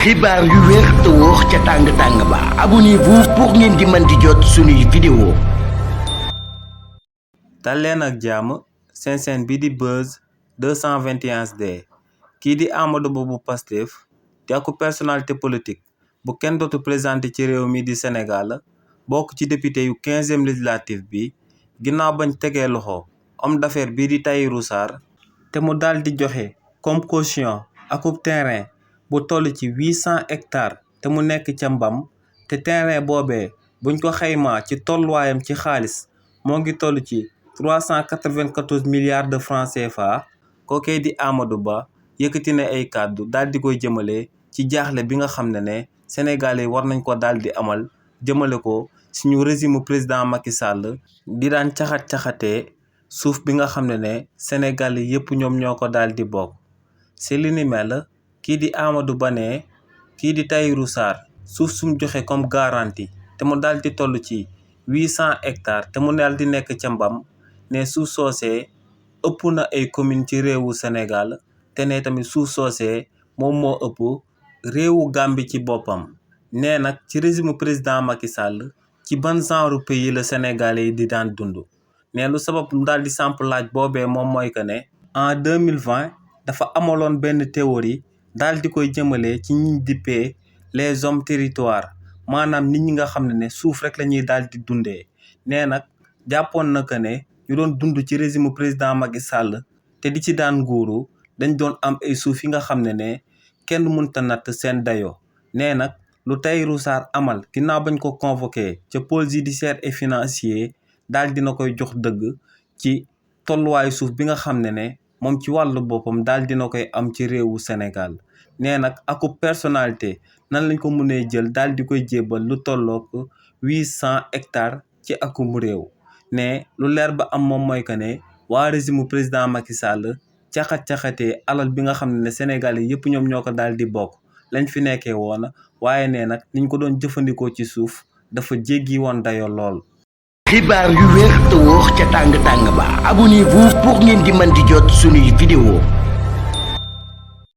xibaar yu wér te wóor ca tàng-tàng ba abonnez-vous pour ngeen di mën di jot suñuy vidéo. dal leen ak jàmm seen chaîne bi di Buzz 221HD kii di Amadou Ba bu Pastef di ak personnalité politique bu kenn dootu présenté ci réew mi di Sénégal bokk ci député yu 15e législative bi ginnaaw bañ tegee loxo homme d'affaires bii di Tahirou Sarr te mu daal di joxe comme caution akub terrain bu toll ci 800 hectares te mu nekk ca Mbam te terrain boobee buñ ko xaymaa ci tolluwaayam ci xaalis moo ngi toll ci 394 milliards de francs CFA kookee di Amadou Ba yëkkati na ay kàddu daal di koy jëmale ci jaaxle bi nga xam ne Sénégalais war nañ ko daal di amal jëmale ko suñu régime président Macky Sall di daan caxat-caxatee suuf bi nga xam ne Sénégalais yépp ñoom ñoo ko daal di bokk. ci li ni mel kii di Amadou Ba ne kii di Tahirou Sarr suuf sum joxe comme garantie te mu daal di toll ci 800 hectares te mu daal di nekk ca Mbam ne suuf soosee ëpp na ay commune ci réewu Sénégal te ne tamit suuf soosee moom moo ëpp réewu Gambie ci boppam. nee nag ci régime président Macky Sall ci ban genre pays la Sénégalais yi di daan dund ne lu sabab mu daal di samp laaj boobee moom mooy que ne en 2020 dafa amaloon benn théorie daal di koy jëmale ci ñi dippee les hommes territoire maanaam nit ñi nga xam ne suuf rek la ñuy daal di dundee. nee nag jàppoon na que ne ñu doon dund ci régime président Macky Sall te di ci daan nguuru dañ doon am ay suuf yi nga xam ne kenn mënta natt seen dayoo. nee nag lu Tahirou Sarr amal ginnaaw bañ ko convoqué ca pôle judiciaire et financier daal dina koy jox dëgg ci tolluwaayu suuf bi nga xam ne moom ci wàllu boppam daal dina koy am ci réewu Sénégal. nee nag aku personnalité nan lañ ko mënee jël daal di koy jébal lu tollook 800 hectares ci akum réew. ne lu leer ba am moom mooy que ne waa régime président Macky Sall caxat-caxatee alal bi nga xam ne Sénégal yi yëpp ñoom ñoo ko daal di bokk lañ fi nekkee woon waaye ne nag niñ ko doon jëfandikoo ci suuf dafa jéggi woon dayo lool. xibaar yu wér te wóor ca tàng-tàng ba abonnez-vous pour ngeen di mën di jot suñuy vidéo.